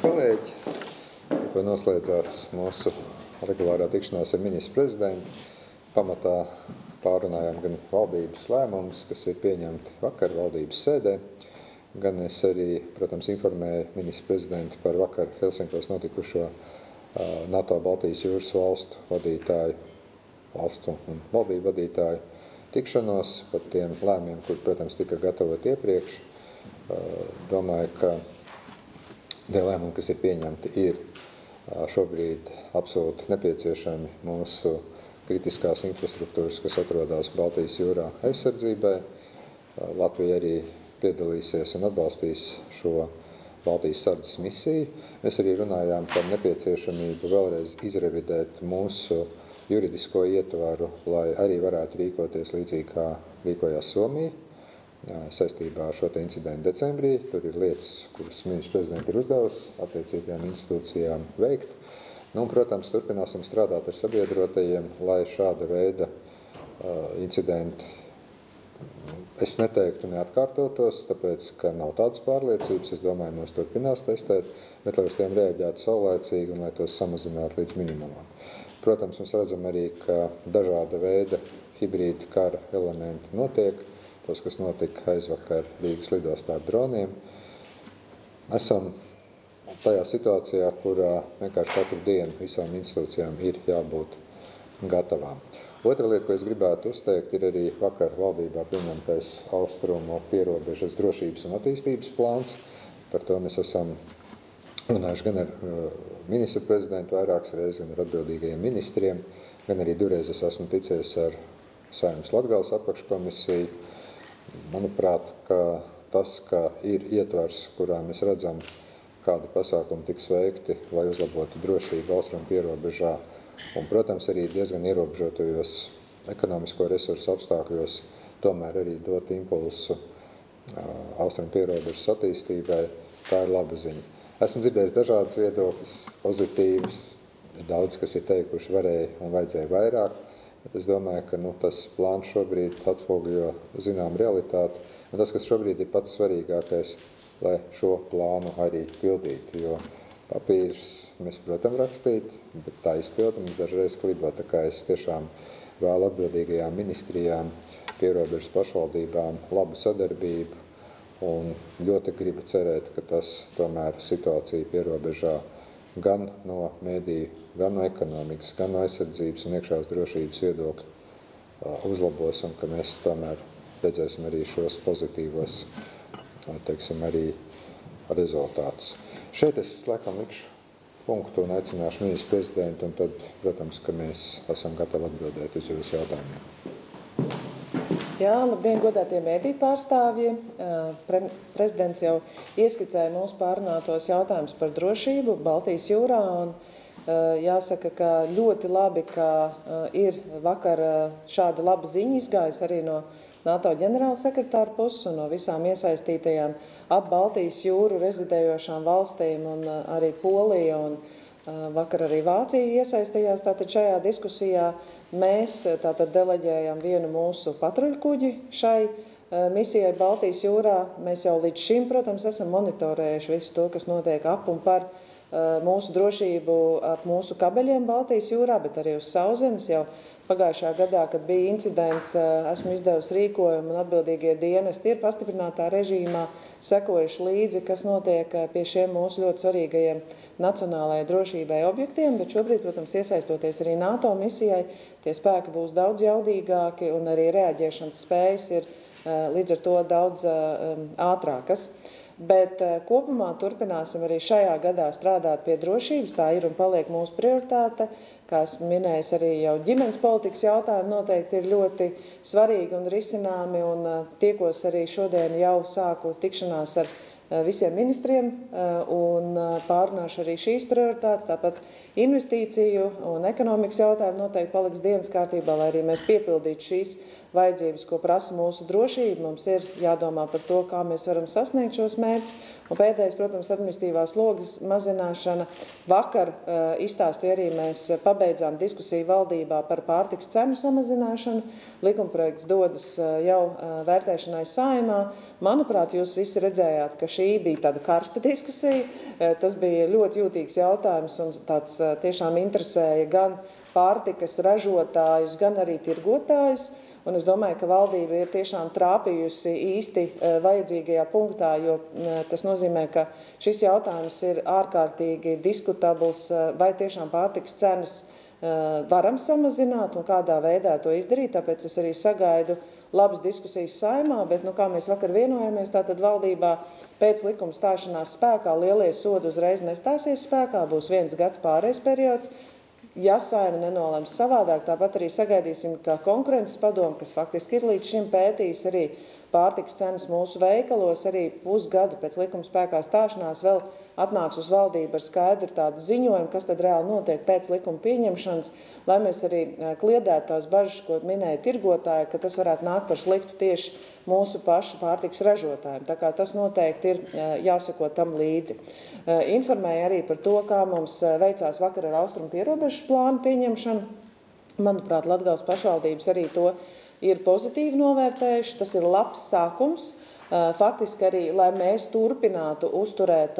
kolēģi, tikko noslēdzās mūsu regulārā tikšanās ar ministru prezidentu. Pamatā pārunājām gan valdības lēmumus, kas ir pieņemti vakar valdības sēdē, gan es arī, protams, informēju ministru prezidentu par vakar Helsinkos notikušo NATO Baltijas jūras valstu vadītāju, valstu un valdību vadītāju tikšanos par tiem lēmumiem, kur, protams, tika gatavot iepriekš. Domāju, ka tie lēmumi, kas ir pieņemti, ir šobrīd absolūti nepieciešami mūsu kritiskās infrastruktūras, kas atrodas Baltijas jūrā aizsardzībai. Latvija arī piedalīsies un atbalstīs šo Baltijas sardzes misiju. Mēs arī runājām par nepieciešamību vēlreiz izrevidēt mūsu juridisko ietvaru, lai arī varētu rīkoties līdzīgi, kā rīkojās Somija saistībā ar šo incidentu decembrī. Tur ir lietas, kuras ministrs prezidents ir uzdevusi attiecīgajām institūcijām veikt. Un, protams, turpināsim strādāt ar sabiedrotajiem, lai šāda veida incidenti, es neteiktu, neatkārtotos, tāpēc, ka nav tādas pārliecības. Es domāju, mūs turpinās testēt, bet lai uz tiem reaģētu saulaicīgi un lai tos samazinātu līdz minimumam. Protams, mēs redzam arī, ka dažāda veida hibrīda kara elementi notiek. Tas, kas notika aizvakar Rīgas lidostā ar droniem. Esam tajā situācijā, kurā vienkārši katru dienu visām institūcijām ir jābūt gatavām. Otra lieta, ko es gribētu uzteikt, ir arī vakar valdībā pieņemtais austrumu pierobežas drošības un attīstības plāns. Par to mēs esam runājuši gan ar ministru prezidentu vairākas reizes, gan ar atbildīgajiem ministriem, gan arī divreiz es esmu ticies ar Saeimas Latgales apakškomisiju. Manuprāt, ka tas, ka ir ietvars, kurā mēs redzam, kādi pasākumi tiks veikti, lai uzlabotu drošību austrumu pierobežā, un, protams, arī diezgan ierobežotajos ekonomisko resursu apstākļos, tomēr arī dot impulsu austrumu pierobežas attīstībai, tā ir laba ziņa. Esmu dzirdējis dažādas viedokļas, pozitīvas, daudz, kas ir teikuši, varēja un vajadzēja vairāk. Bet es domāju, ka tas plāns šobrīd atspoguļo zinām realitāti. Un tas, kas šobrīd ir pats svarīgākais, lai šo plānu arī pildītu. Jo papīrs mēs, protams, rakstīt, bet tā izpilda mums dažreiz klibo. Tā kā es tiešām vēlu atbildīgajām ministrijām, pierobežas pašvaldībām labu sadarbību. Un ļoti gribu cerēt, ka tas tomēr situācija pierobežā gan no mediju, gan no ekonomikas, gan no aizsardzības un iekšās drošības viedokļa uzlabos, un ka mēs tomēr redzēsim arī šos pozitīvos, teiksim, arī rezultātus. Šeit es laikam likšu punktu un aicināšu ministru prezidentu, un tad, protams, ka mēs esam gatavi atbildēt uz jūsu jautājumiem. Jā, labdien, godātie mediju pārstāvji. Prezidents jau ieskicēja mūsu pārunātos jautājumus par drošību Baltijas jūrā, un jāsaka, ka ļoti labi, ka ir vakar šāda laba ziņa izgājusi arī no NATO ģenerāla sekretāra puses un no visām iesaistītajām ap Baltijas jūru rezidējošām valstīm, un arī Polija un vakar arī Vācija iesaistījās tātad šajā diskusijā. Mēs tātad deleģējam vienu mūsu patruļkuģi šai misijai Baltijas jūrā. Mēs jau līdz šim, protams, esam monitorējuši visu to, kas notiek ap un par mūsu drošību ap mūsu kabeļiem Baltijas jūrā, bet arī uz sauszemes. Jau pagājušā gadā, kad bija incidents, esmu izdevusi rīkojumu un atbildīgie dienesti ir pastiprinātā režīmā sekojuši līdzi, kas notiek pie šiem mūsu ļoti svarīgajiem nacionālajai drošībai objektiem, bet šobrīd, protams, iesaistoties arī NATO misijai, tie spēki būs daudz jaudīgāki un arī reaģēšanas spējas ir līdz ar to daudz ātrākas. Bet kopumā turpināsim arī šajā gadā strādāt pie drošības. Tā ir un paliek mūsu prioritāte. Kā esmu minējis, arī jau ģimenes politikas jautājumi noteikti ir ļoti svarīgi un risināmi. Un tiekos arī šodien jau sāku tikšanās ar visiem ministriem un pārunāšu arī šīs prioritātes. Tāpat investīciju un ekonomikas jautājumi noteikti paliks dienas kārtībā, lai arī mēs piepildītu šīs vajadzības, ko prasa mūsu drošība. Mums ir jādomā par to, kā mēs varam sasniegt šos mērķus. Un pēdējais, protams, administratīvās slogas mazināšana. Vakar izstāstīja arī mēs pabeidzām diskusiju valdībā par pārtikas cenu samazināšanu. Likumprojekts dodas jau vērtēšanai Saeimā. Manuprāt, jūs visi redzējāt, ka šī bija tāda karsta diskusija. Tas bija ļoti jūtīgs jautājums un tāds tiešām interesēja gan pārtikas ražotājus, gan arī tirgotājus. Un es domāju, ka valdība ir tiešām trāpījusi īsti vajadzīgajā punktā, jo tas nozīmē, ka šis jautājums ir ārkārtīgi diskutabls, vai tiešām pārtikas cenas varam samazināt un kādā veidā to izdarīt. Tāpēc es arī sagaidu labas diskusijas Saeimā, bet, kā mēs vakar vienojāmies, tātad valdībā pēc likuma stāšanās spēkā lielie sodi uzreiz nestāsies spēkā, būs 1 gads pārējais periods. Ja Saeima nenolems savādāk, tāpat arī sagaidīsim, ka konkurences padome, kas faktiski ir līdz šim pētījis arī pārtikas cenas mūsu veikalos, arī pusgadu pēc likuma spēkā stāšanās vēl atnāks uz valdību ar skaidru tādu ziņojumu, kas tad reāli notiek pēc likuma pieņemšanas, lai mēs arī kliedētu tās bažas, ko minēja tirgotāji, ka tas varētu nākt par sliktu tieši mūsu pašu pārtikas ražotājiem. Tā kā tas noteikti ir jāsako tam līdzi. Informēja arī par to, kā mums veicās vakar ar austrumu pierobežas plānu pieņemšanu. Manuprāt, Latgales pašvaldības arī to ir pozitīvi novērtējuši. Tas ir labs sākums. Faktiski arī, lai mēs turpinātu uzturēt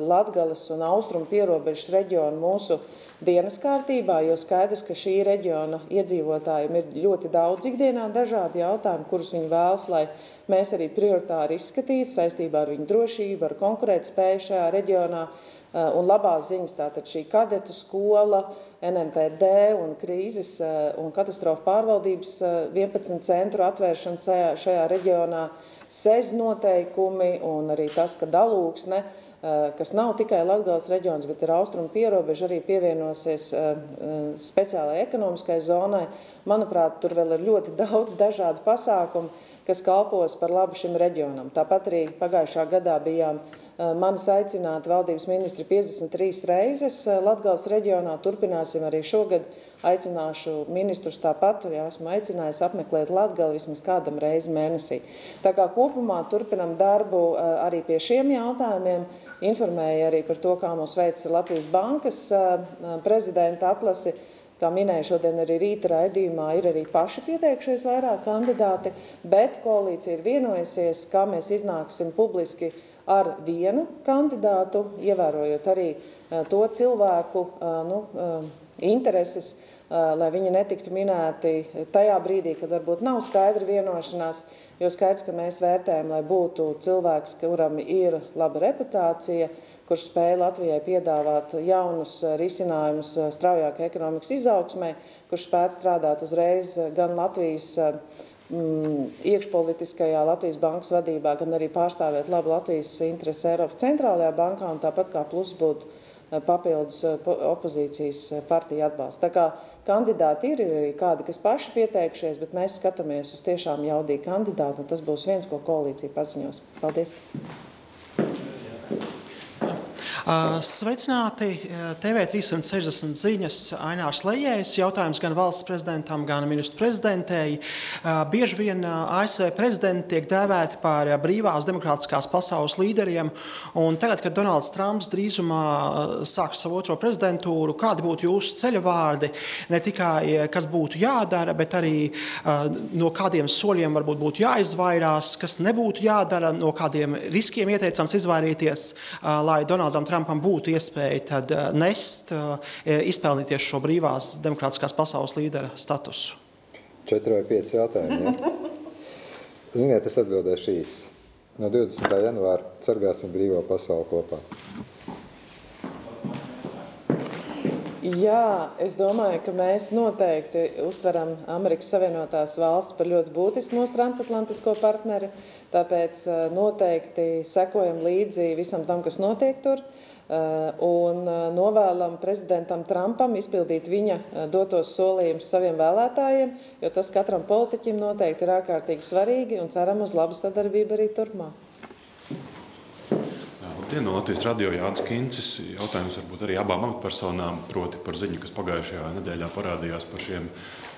Latgales un austrumu pierobežas reģionu mūsu dienas kārtībā, jo skaidrs, ka šī reģiona iedzīvotājiem ir ļoti daudz ikdienā dažādi jautājumi, kurus viņi vēlas, lai mēs arī prioritāri izskatītu saistībā ar viņu drošību, ar konkurētspēju šajā reģionā. Un labās ziņas, tātad šī kadetu skola, NMPD un krīzes un katastrofu pārvaldības 11 centru atvēršana šajā reģionā, SEZ noteikumi un arī tas, ka Dalūksne, kas nav tikai Latgales reģions, bet ir austrumu pierobeža, arī pievienosies speciālai ekonomiskai zonai. Manuprāt, tur vēl ir ļoti daudz dažādu pasākumu, kas kalpos par labu šim reģionam. Tāpat arī pagājušā gadā bijām manis aicināti valdības ministri 53 reizes Latgales reģionā. Turpināsim arī šogad. Aicināšu ministrus tāpat, ja esmu aicinājis apmeklēt Latgali vismaz kādam reizi mēnesī. Tā kā kopumā turpinam darbu arī pie šiem jautājumiem. Informēja arī par to, kā mums veic Latvijas bankas prezidenta atlasi. Kā minēju, šodien arī rīta raidījumā ir arī paši pieteikušies vairāk kandidāti, bet koalīcija ir vienojusies, kā mēs iznāksim publiski ar vienu kandidātu, ievērojot arī to cilvēku intereses, lai viņi netiktu minēti tajā brīdī, kad varbūt nav skaidra vienošanās, jo skaidrs, ka mēs vērtējam, lai būtu cilvēks, kuram ir laba reputācija, kurš spēja Latvijai piedāvāt jaunus risinājumus straujākai ekonomikas izaugsmai, kurš spētu strādāt uzreiz gan Latvijas iekšpolitiskajā Latvijas bankas vadībā, gan arī pārstāvēt labu Latvijas interesi Eiropas centrālajā bankā un tāpat kā plus būtu papildus opozīcijas partija atbalsts. Tā kā kandidāti ir arī kādi, kas paši pieteikušies, bet mēs skatāmies uz tiešām jaudīgu kandidātu, un tas būs viens, ko koalīcija paziņos. Paldies! Sveicināti TV 360 ziņas Ainārs Lejējs. Jautājums gan valsts prezidentam, gan ministru prezidentei. Bieži vien ASV prezidenti tiek dēvēti par brīvās demokrātiskās pasaules līderiem. Un tagad, kad Donalds Trumps drīzumā sāks savu otro prezidentūru, kādi būtu jūsu ceļavārdi? Ne tikai, kas būtu jādara, bet arī no kādiem soļiem varbūt būtu jāizvairās, kas nebūtu jādara, no kādiem riskiem ieteicams izvairīties, lai Donaldam Trumpam būtu iespēja tad nest, izpelnīties šo brīvās demokrātiskās pasaules līdera statusu? 4 vai 5 jautājumi, ja? Ziniet, es atbildēšu īsi. No 20. janvāra sargāsim brīvo pasauli kopā. Jā, es domāju, ka mēs noteikti uztveram Amerikas Savienotās valstis par ļoti būtisku mūsu transatlantisko partneri, tāpēc noteikti sekojam līdzi visam tam, kas notiek tur, un novēlam prezidentam Trumpam izpildīt viņa dotos solījumus saviem vēlētājiem, jo tas katram politiķim noteikti ir ārkārtīgi svarīgi un ceram uz labu sadarbību arī turpmāk. Labdien, no Latvijas radio Jānis Kincis. Jautājums varbūt arī abām amatpersonām, proti par ziņu, kas pagājušajā nedēļā parādījās par šiem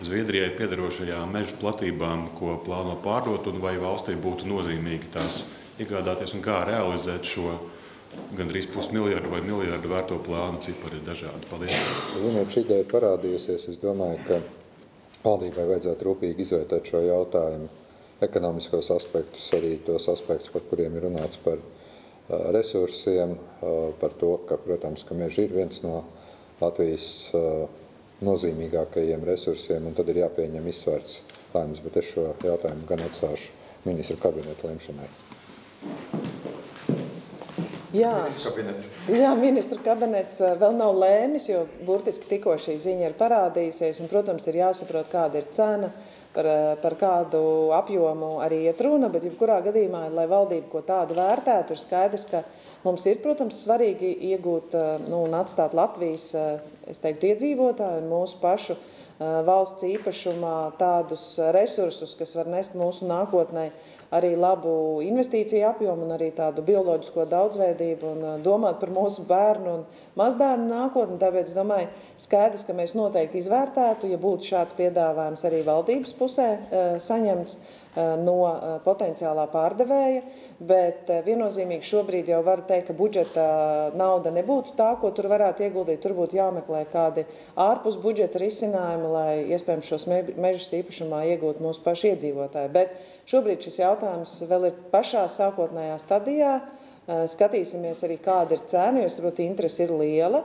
Zviedrijai piederošajām mežu platībām, ko plāno pārdot, un vai valstī būtu nozīmīgi tās iegādāties un kā realizēt šo gandrīz pusmiljardu vai miljardu vērto plānu. Cipari ir dažādi. Paldies. Ziniet, šī ideja ir parādījusies. Es domāju, ka valdībai vajadzētu rūpīgi izvērtēt šo jautājumu, ekonomiskos aspektus, arī tos aspektus, par kuriem ir runāts par resursiem, par to, ka, protams, ka meži ir viens no Latvijas nozīmīgākajiem resursiem, un tad ir jāpieņem izsvērts lēmums, bet es šo jautājumu gan atstāšu ministru kabineta lemšanai. Jā, ministru kabinets vēl nav lēmis, jo burtiski tikko šī ziņa ir parādījusies, un, protams, ir jāsaprot, kāda ir cena, par kādu apjomu arī iet runa, bet jebkurā gadījumā, lai valdība ko tādu vērtētu, ir skaidrs, ka mums ir, protams, svarīgi iegūt un atstāt Latvijas, es teiktu, iedzīvotāju un mūsu pašu valsts īpašumā tādus resursus, kas var nest mūsu nākotnē arī labu investīciju apjomu un arī tādu bioloģisko daudzveidību un domāt par mūsu bērnu un mazbērnu nākotni. Tāpēc, domāju, skaidrs, ka mēs noteikti izvērtētu, ja būtu šāds piedāvājums arī valdības pusē saņemts no potenciālā pārdevēja, bet viennozīmīgi šobrīd jau var teikt, ka budžeta nauda nebūtu tā, ko tur varētu ieguldīt. Tur būtu jāmeklē kādi ārpus budžeta risinājumi, lai iespējams šos mežus īpašumā iegūtu mūsu paši iedzīvotāji. Bet šobrīd šis jautājums vēl ir pašā sākotnējā stadijā. Skatīsimies arī, kāda ir cena, jo, saprot, interese ir liela,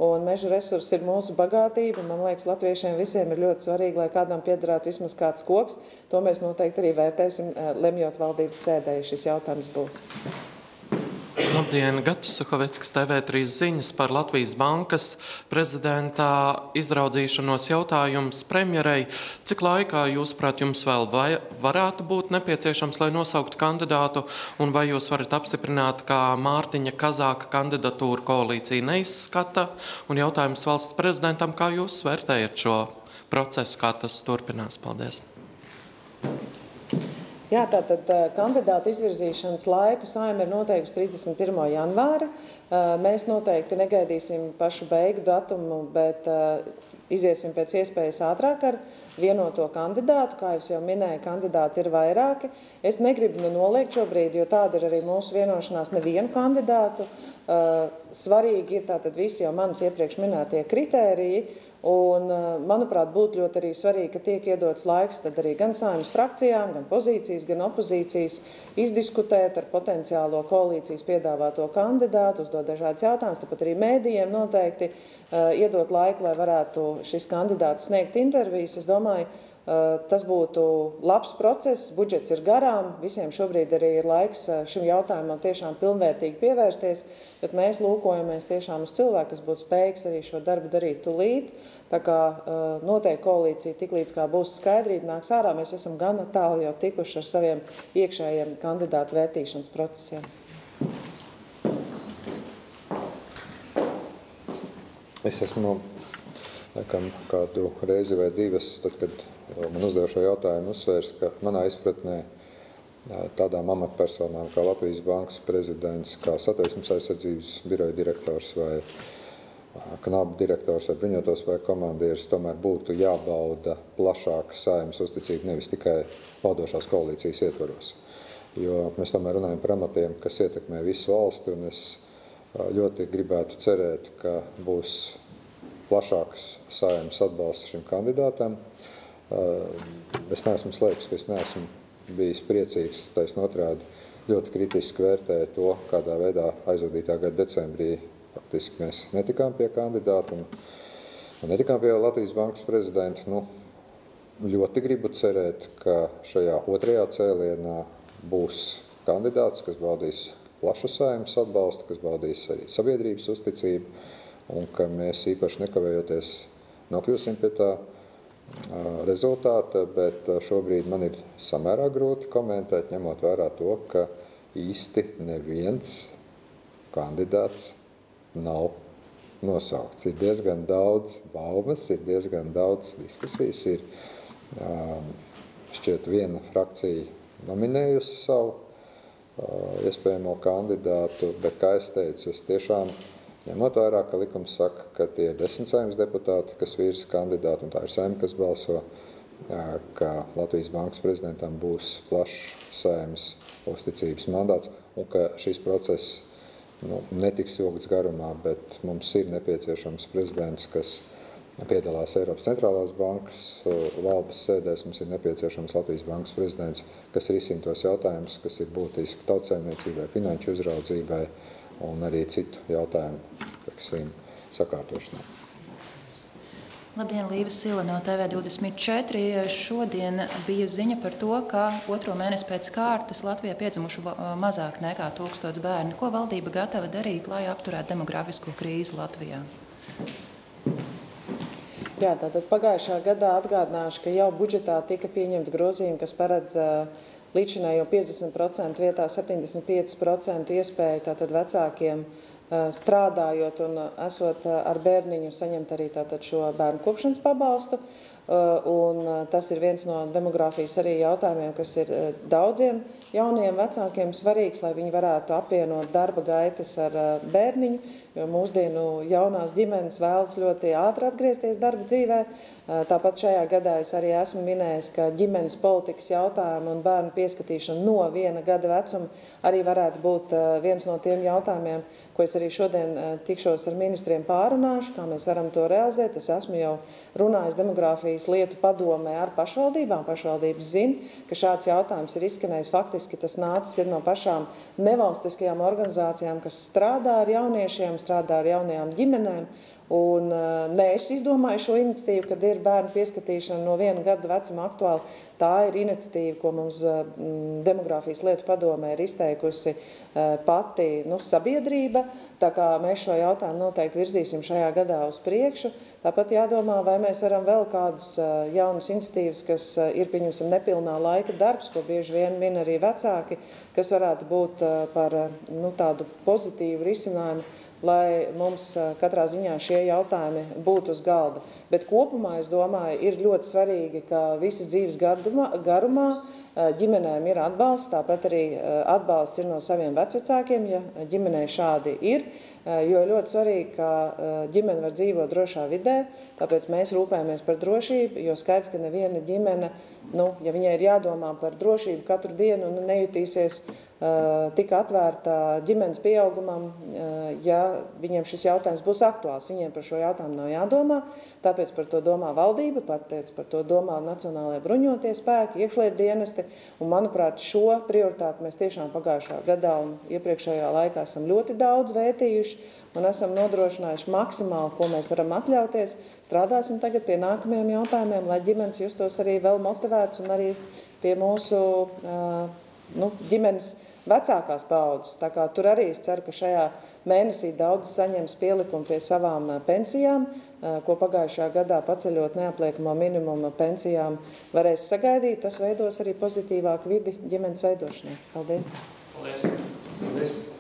un meža resursi ir mūsu bagātība. Man liekas, latviešiem visiem ir ļoti svarīgi, lai kādam piederētu vismaz kāds koks. To mēs noteikti arī vērtēsim, lemjot valdības sēdē, ja šis jautājums būs. Labdien, Gatis Suhaveckis, TV3 ziņas par Latvijas bankas prezidentā izraudzīšanos jautājums premjerei. Cik laikā, jūsuprāt, jums vēl varētu būt nepieciešams, lai nosauktu kandidātu, un vai jūs varat apstiprināt, ka Mārtiņa Kazāka kandidatūru koalīcija neizskata? Un jautājums valsts prezidentam, kā jūs vērtējat šo procesu, kā tas turpinās? Paldies. Jā, tātad kandidātu izvirzīšanas laiku Saeima ir noteikusi 31. janvāra. Mēs noteikti negaidīsim pašu beigu datumu, bet iziesim pēc iespējas ātrāk ar vienoto kandidātu. Kā jūs jau minēja, kandidāti ir vairāki. Es negribu noliegt šobrīd, jo tāda ir arī mūsu vienošanās nevienu kandidātu. Svarīgi ir tātad visi jau manas iepriekš minētie kritēriji. Un, manuprāt, būtu ļoti arī svarīgi, ka tiek iedots laiks tad arī gan Saeimas frakcijām, gan pozīcijas, gan opozīcijas izdiskutēt ar potenciālo koalīcijas piedāvāto kandidātu, uzdot dažādas jautājumus, tāpat arī mēdījiem noteikti iedot laiku, lai varētu šis kandidāts sniegt intervijas. Es domāju, tas būtu labs process, budžets ir garām, visiem šobrīd arī ir laiks šim jautājumam tiešām pilnvērtīgi pievērsties, bet mēs lūkojamies tiešām uz cilvēku, kas būtu spējīgs arī šo darbu darīt tūlīt. Tā kā noteikti koalīcija tiklīdz kā būs skaidrība nāks ārā, mēs esam gana tālu jau tikuši ar saviem iekšējiem kandidātu vērtīšanas procesiem. Es esmu laikam kādu reizi vai divas, tad, kad man uzdev šo jautājumu, uzsvērs, ka manā izpratnē tādām amatpersonām kā Latvijas bankas prezidents, kā Satiksmes aizsardzības biroja direktors vai knabu direktors vai bruņotos vai komandieris, tomēr būtu jābauda plašāka Saeimas uzticība, nevis tikai valdošās koalīcijas ietvaros. Jo mēs tomēr runājam par amatiem, kas ietekmē visu valsti, un es ļoti gribētu cerēt, ka būs plašāks Saeimas atbalsts šim kandidātam. Es neesmu slēpis, ka es neesmu bijis priecīgs, taisn otrādi ļoti kritiski vērtēju to, kādā veidā aizvadītā gada decembrī faktiski mēs netikām pie kandidāta un netikām pie Latvijas bankas prezidenta. Ļoti gribu cerēt, ka šajā otrajā cēlienā būs kandidāts, kas baudīs plašu Saeimas atbalstu, kas baudīs arī sabiedrības uzticību, un ka mēs īpaši nekavējoties nokļūsim pie tā rezultāta, bet šobrīd man ir samērā grūti komentēt, ņemot vērā to, ka īsti neviens kandidāts nav nosaukts. Ir diezgan daudz baumas, ir diezgan daudz diskusijas, ir šķiet viena frakcija nominējusi savu iespējamo kandidātu, bet, kā es teicu, es tiešām ņemot vērā, ka likums saka, ka tie 10 saimnes deputāti, kas virza kandidātu, un tā ir saime, kas balso, ka Latvijas Bankas prezidentam būs plašs saimnes uzticības mandāts, un ka šis process netiks ilgts garumā, bet mums ir nepieciešams prezidents, kas piedalās Eiropas centrālās bankas valdes sēdēs. Mums ir nepieciešams Latvijas Bankas prezidents, kas risina tos jautājumus, kas ir būtiski tautsaimniecībai, finanšu uzraudzībai un arī citu jautājumu, sakārtošanā. Labdien, Līva Sila no TV24. Šodien bija ziņa par to, ka 2. mēnesi pēc kārtas Latvijā piedzimuši mazāk nekā 1000 bērni. Ko valdība gatava darīt, lai apturētu demografisko krīzi Latvijā? Jā, tātad pagājušā gadā atgādināšu, ka jau budžetā tika pieņemta grozījuma, kas paredz līdzinējo 50% vietā 75% iespēju tātad vecākiem strādājot un esot ar bērniņu saņemt arī tātad šo bērnu kopšanas pabalstu. Un tas ir viens no demogrāfijas arī jautājumiem, kas ir daudziem jauniem vecākiem svarīgs, lai viņi varētu apvienot darba gaitas ar bērniņu, jo mūsdienu jaunās ģimenes vēlas ļoti ātri atgriezties darba dzīvē. Tāpat šajā gadā es arī esmu minējis, ka ģimenes politikas jautājumu un bērnu pieskatīšana no 1 gada vecuma arī varētu būt viens no tiem jautājumiem, ko es arī šodien tikšos ar ministriem pārunāšu, kā mēs varam to realizēt. Es esmu jau runājis demogrāfijas lietu padomē ar pašvaldībām. Pašvaldības zina, ka šāds jautājums ir izskanējis. Faktiski tas nācis ir no pašām nevalstiskajām organizācijām, kas strādā ar jauniešiem, strādā ar jaunajām ģimenēm. Un ne es izdomāju šo iniciatīvu, kad ir bērnu pieskatīšana no 1 gada vecuma aktuāli. Tā ir iniciatīva, ko mums demogrāfijas lietu padomē ir izteikusi pati sabiedrība. Tā kā mēs šo jautājumu noteikti virzīsim šajā gadā uz priekšu. Tāpat jādomā, vai mēs varam vēl kādus jaunus iniciatīvas, kas ir, pieņemsim, nepilnā laika darbs, ko bieži vien min arī vecāki, kas varētu būt par tādu pozitīvu risinājumu, lai mums katrā ziņā šie jautājumi būtu uz galda. Bet kopumā, es domāju, ir ļoti svarīgi, ka visas dzīves garumā ģimenēm ir atbalsts, tāpat arī atbalsts ir no saviem vecvecākiem, ja ģimenei šādi ir, jo ļoti svarīgi, ka ģimene var dzīvot drošā vidē, tāpēc mēs rūpējamies par drošību, jo skaidrs, ka neviena ģimene, ja viņai ir jādomā par drošību katru dienu un nejutīsies tik atvērta ģimenes pieaugumam, ja viņiem šis jautājums būs aktuāls. Viņiem par šo jautājumu nav jādomā, tāpēc par to domā valdība, par to domā Nacionālajie bruņotie spēki, iekšlietu dienesti, un, manuprāt, šo prioritāti mēs tiešām pagājušā gadā un iepriekšējā laikā esam ļoti daudz vētījuši un esam nodrošinājuši maksimāli, ko mēs varam atļauties. Strādāsim tagad pie nākamajiem jautājumiem, lai ģimenes justos arī vēl motivēts un arī pie mūsu ģimenes vecākās paaudzes. Tā kā tur arī es ceru, ka šajā mēnesī daudz saņems pielikumu pie savām pensijām, ko pagājušajā gadā paceļot neapliekamo minimuma pensijām varēs sagaidīt. Tas veidos arī pozitīvāku vidi ģimenes veidošanai. Paldies! Paldies!